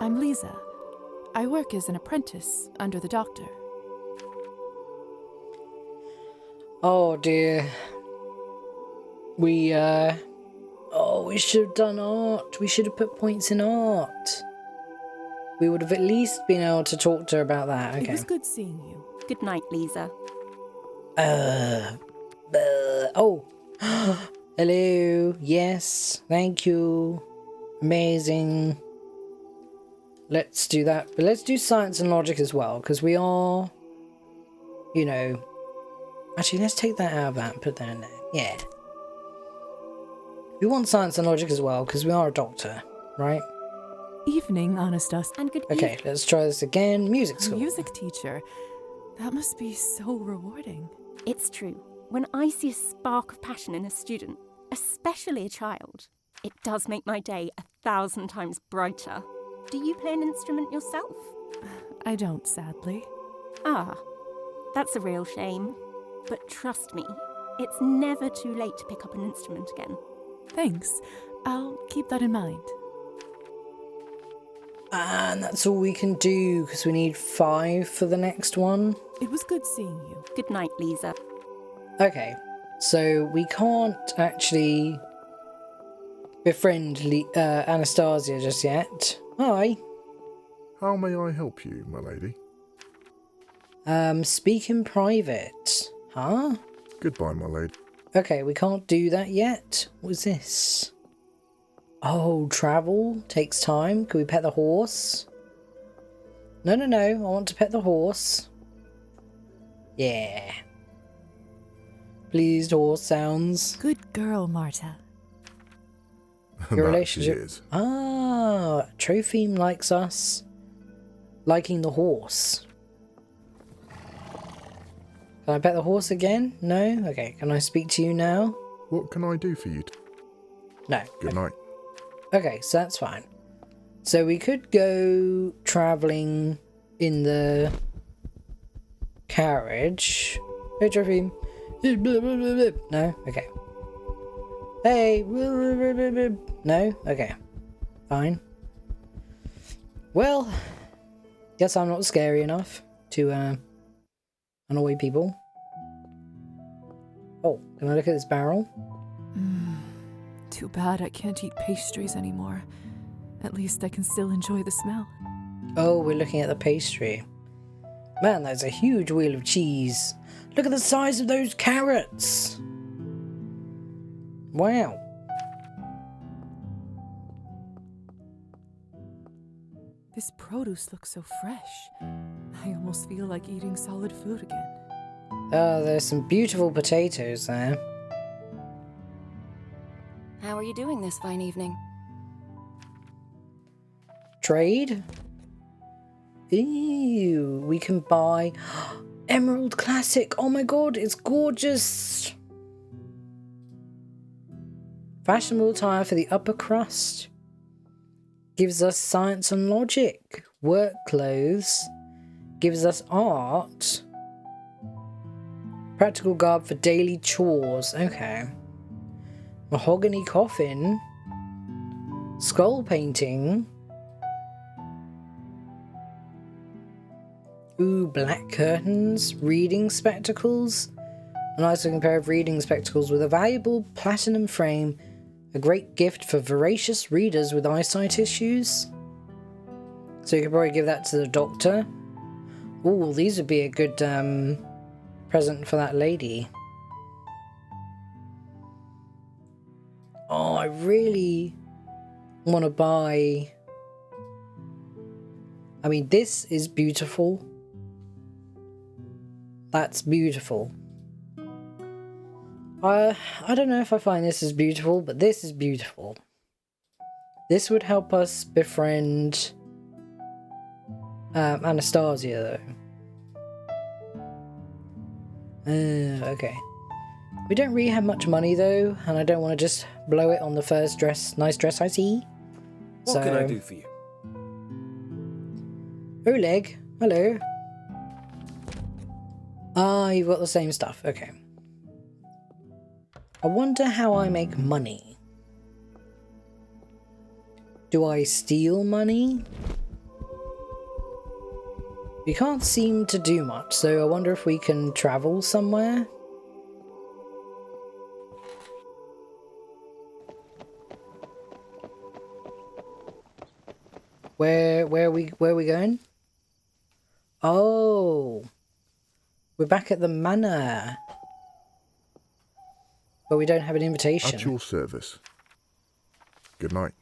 I'm Liza. I work as an apprentice under the doctor. Oh dear. We should have done art. We should have put points in art. We would have at least been able to talk to her about that. Okay. It was good seeing you. Good night, Liza. Oh. Hello. Yes. Thank you. Amazing. Let's do that. But let's do science and logic as well, because we are, you know... Actually, let's take that out of that and put that in there. Yeah. We want science and logic as well, because we are a doctor, right? Evening, Anastasia. And good Okay, evening. let's try this again. Music A school. music teacher. That must be so rewarding. It's true. When I see a spark of passion in a student, especially a child, it does make my day 1,000 times brighter. Do you play an instrument yourself? I don't, sadly. Ah, that's a real shame. But trust me, it's never too late to pick up an instrument again. Thanks. I'll keep that in mind. And that's all we can do, because we need 5 for the next one. It was good seeing you. Good night, Liza. Okay, so we can't actually befriend Anastasia just yet. Hi. How may I help you, my lady? Speak in private. Huh? Goodbye, my lady. Okay, we can't do that yet. What's this? Oh, travel takes time. Can we pet the horse? No, I want to pet the horse. Yeah. Pleased horse sounds. Good girl, Marta. Your That relationship. she is. Ah, Tropheme likes us. Liking the horse. Can I pet the horse again? No? Okay, can I speak to you now? What can I do for you? No. Good night. Okay, so that's fine. So we could go travelling in the carriage. Hey, Tropheme. No? Okay. Hey. No? Okay. Fine. Well, guess I'm not scary enough to annoy people. Oh, can I look at this barrel? Too bad I can't eat pastries anymore. At least I can still enjoy the smell. Oh, we're looking at the pastry. Man, that's a huge wheel of cheese. Look at the size of those carrots. Wow. This produce looks so fresh. I almost feel like eating solid food again. Oh, there's some beautiful potatoes there. How are you doing this fine evening? Trade? Ew, we can buy Emerald Classic. Oh my god, it's gorgeous. Fashionable attire for the upper crust. Gives us science and logic. Work clothes. Gives us art. Practical garb for daily chores. Okay. Mahogany coffin. Skull painting. Ooh, black curtains. Reading spectacles. A nice looking pair of reading spectacles with a valuable platinum frame. A great gift for voracious readers with eyesight issues. So you could probably give that to the doctor. Ooh, these would be a good present for that lady. Oh, I really want to buy... I mean, this is beautiful. That's beautiful. I don't know if I find this as beautiful, but this is beautiful. This would help us befriend Anastasia, though. Okay. We don't really have much money, though, and I don't want to just blow it on the first nice dress I see. What can I do for you? Oleg, hello. Ah, you've got the same stuff. Okay. I wonder how I make money. Do I steal money? We can't seem to do much, so I wonder if we can travel somewhere. Where are we going? Oh, we're back at the manor, but we don't have an invitation. At your service. Good night.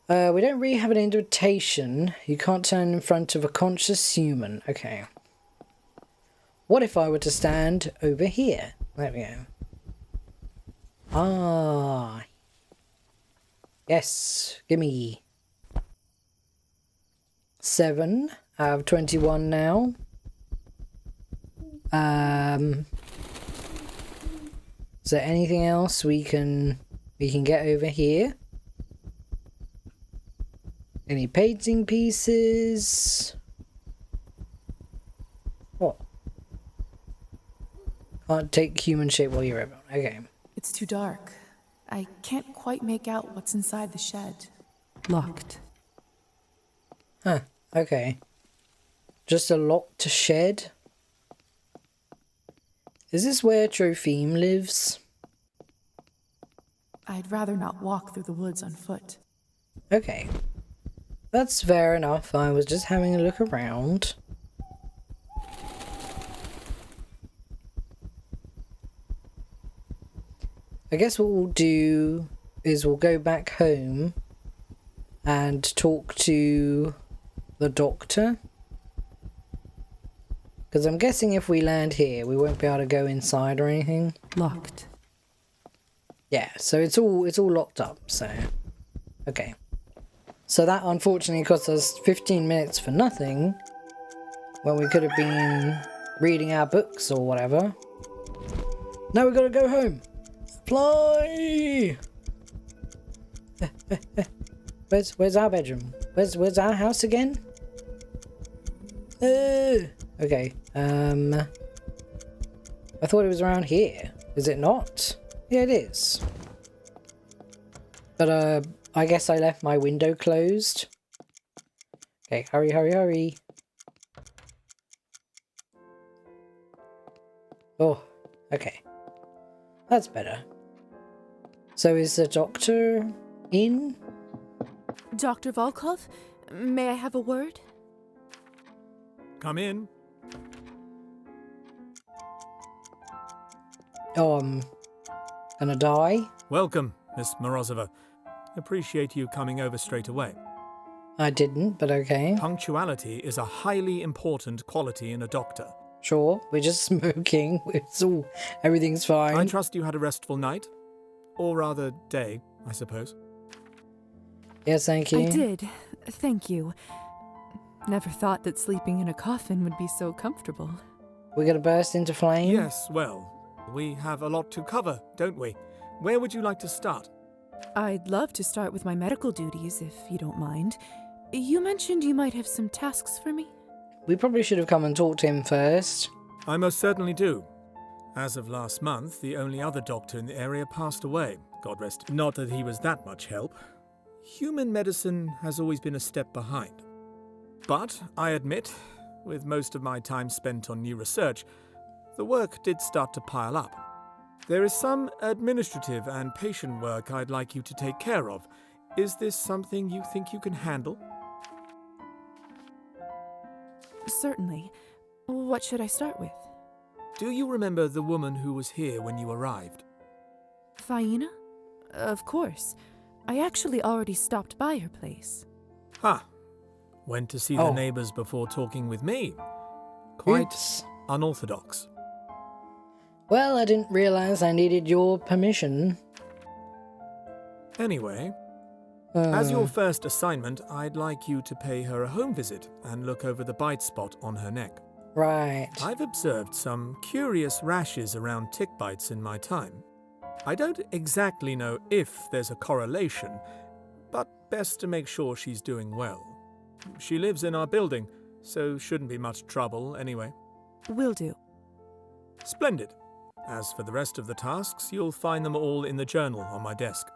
We don't really have an invitation. You can't turn in front of a conscious human. Okay. What if I were to stand over here? There we go. Ah. Yes. Gimme. 7 out of 21 now. Is there anything else we can get over here? Any painting pieces? What? Can't take human shape while you're around. Okay. It's too dark. I can't quite make out what's inside the shed. Locked. Huh. Okay. Just a locked shed? Is this where Tropheme lives? I'd rather not walk through the woods on foot. Okay. That's fair enough. I was just having a look around. I guess what we'll do is we'll go back home and talk to the doctor. Because I'm guessing if we land here, we won't be able to go inside or anything. Locked. Yeah, so it's all locked up, so... Okay. So that unfortunately cost us 15 minutes for nothing, when we could have been reading our books or whatever. Now we gotta go home. Fly! Where's our bedroom? Where's our house again? Okay. I thought it was around here. Is it not? Yeah, it is. But I guess I left my window closed. Okay, hurry, hurry, hurry. Oh, okay. That's better. So is the doctor in? Dr. Volkov, may I have a word? Come in. Oh, I'm gonna die? Welcome, Miss Morozova. Appreciate you coming over straight away. I didn't, but okay. Punctuality is a highly important quality in a doctor. Sure, we're just smoking. Everything's fine. I trust you had a restful night. Or rather, day, I suppose. Yes, thank you. I did. Thank you. Never thought that sleeping in a coffin would be so comfortable. We're gonna burst into flame? Yes, well, we have a lot to cover, don't we? Where would you like to start? I'd love to start with my medical duties, if you don't mind. You mentioned you might have some tasks for me? We probably should have come and talked to him first. I most certainly do. As of last month, the only other doctor in the area passed away. God rest him. Not that he was that much help. Human medicine has always been a step behind. But, I admit, with most of my time spent on new research, the work did start to pile up. There is some administrative and patient work I'd like you to take care of. Is this something you think you can handle? Certainly. What should I start with? Do you remember the woman who was here when you arrived? Faina? Of course. I actually already stopped by her place. Ha! Went to see Oh. the neighbours before talking with me. Quite Oops. unorthodox. Well, I didn't realise I needed your permission. Anyway, as your Uh, first assignment, I'd like you to pay her a home visit and look over the bite spot on her neck. right. I've observed some curious rashes around tick bites in my time. I don't exactly know if there's a correlation, but best to make sure she's doing well. She lives in our building, so shouldn't be much trouble anyway. Will do. Splendid. As for the rest of the tasks, you'll find them all in the journal on my desk.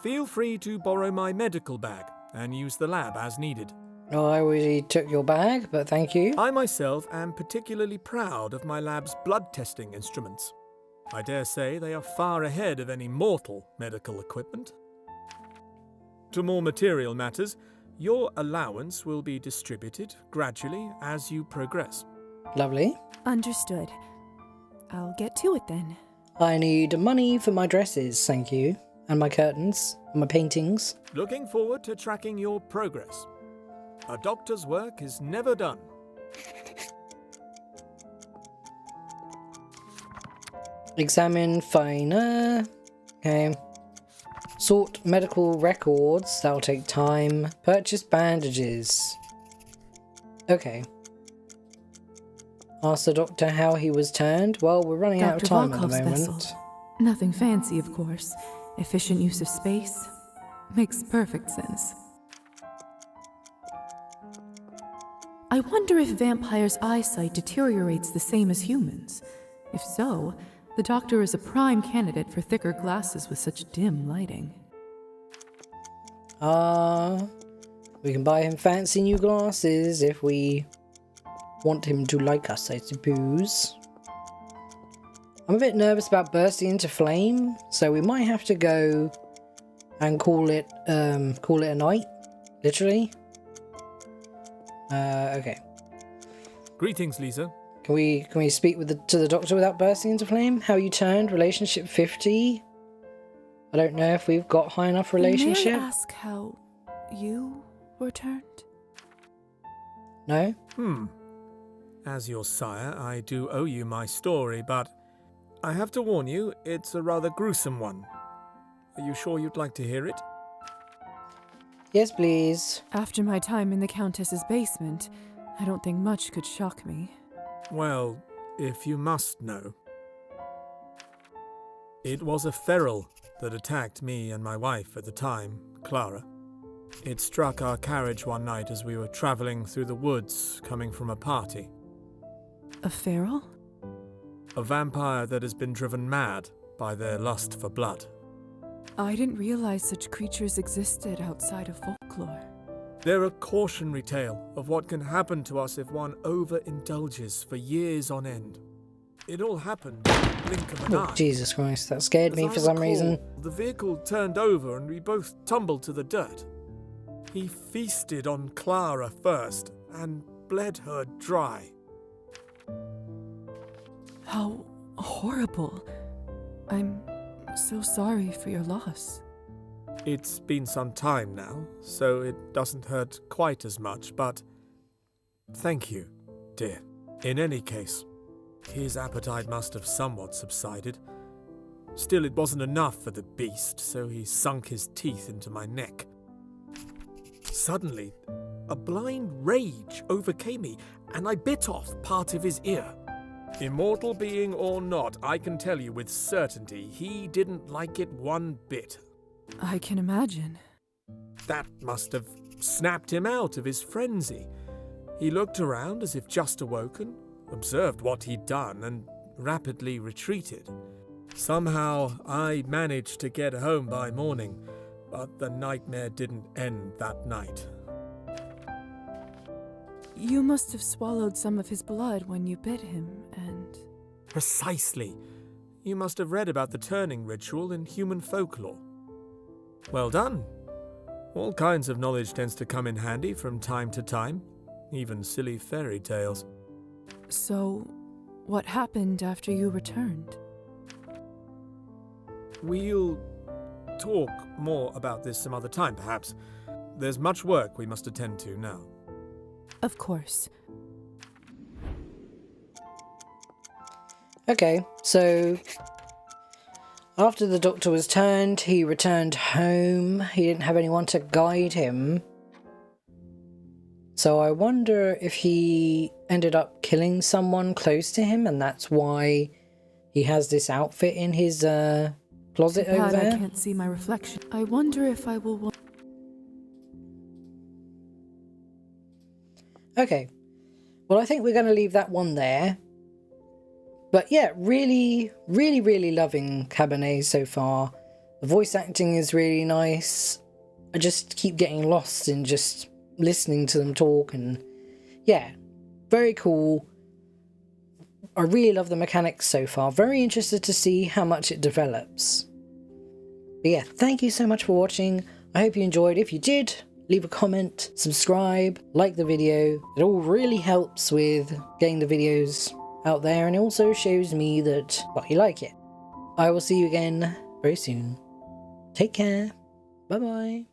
Feel free to borrow my medical bag and use the lab as needed. Oh, I already took your bag, but thank you. I myself am particularly proud of my lab's blood testing instruments. I dare say they are far ahead of any mortal medical equipment. To more material matters, your allowance will be distributed gradually as you progress. Lovely. Understood. I'll get to it then. I need money for my dresses, thank you. And my curtains, and my paintings. Looking forward to tracking your progress. A doctor's work is never done. Examine Faina. Okay. Sort medical records, that'll take time. Purchase bandages. Okay. Ask the doctor how he was turned. Well, we're running out of Dr. time at the Volkov's moment. vessel. Nothing fancy, of course. Efficient use of space. Makes perfect sense. I wonder if vampires' eyesight deteriorates the same as humans. If so, the doctor is a prime candidate for thicker glasses with such dim lighting. We can buy him fancy new glasses if we want him to like us, I suppose. I'm a bit nervous about bursting into flame, so we might have to go and call it a night, literally. Okay. Greetings, Liza. Can we speak to the doctor without bursting into flame? How you turned? Relationship 50? I don't know if we've got high enough relationship. May I ask how you were turned? No? As your sire, I do owe you my story, but I have to warn you, it's a rather gruesome one. Are you sure you'd like to hear it? Yes, please. After my time in the Countess's basement, I don't think much could shock me. Well, if you must know. It was a feral that attacked me and my wife at the time, Clara. It struck our carriage one night as we were travelling through the woods coming from a party. A feral? A vampire that has been driven mad by their lust for blood. I didn't realize such creatures existed outside of folklore. They're a cautionary tale of what can happen to us if one overindulges for years on end. It all happened in the blink of an Oh, eye. Jesus Christ, that scared me As I for some recall, reason. The vehicle turned over and we both tumbled to the dirt. He feasted on Clara first and bled her dry. How horrible. I'm so sorry for your loss. It's been some time now, so it doesn't hurt quite as much, but thank you, dear. In any case, his appetite must have somewhat subsided. Still, it wasn't enough for the beast, so he sunk his teeth into my neck. Suddenly, a blind rage overcame me, and I bit off part of his ear. Immortal being or not, I can tell you with certainty he didn't like it one bit. I can imagine. That must have snapped him out of his frenzy. He looked around as if just awoken, observed what he'd done, and rapidly retreated. Somehow, I managed to get home by morning, but the nightmare didn't end that night. You must have swallowed some of his blood when you bit him, and... Precisely. You must have read about the turning ritual in human folklore. Well done. All kinds of knowledge tends to come in handy from time to time. even silly fairy tales. So, what happened after you returned? We'll talk more about this some other time, perhaps. There's much work we must attend to now. Of course. Okay, so after the doctor was turned, he returned home. He didn't have anyone to guide him. So I wonder if he ended up killing someone close to him, and that's why he has this outfit in his closet Too bad over there. I can't see my reflection. I wonder if I will. Okay, well, I think we're going to leave that one there. But yeah, really, really, really loving Cabernet so far. The voice acting is really nice. I just keep getting lost in just listening to them talk, and yeah, very cool. I really love the mechanics so far. Very interested to see how much it develops. But yeah, thank you so much for watching. I hope you enjoyed. If you did, leave a comment, subscribe, like the video. It all really helps with getting the videos out there, and it also shows me that, well, you like it. I will see you again very soon. Take care. Bye bye.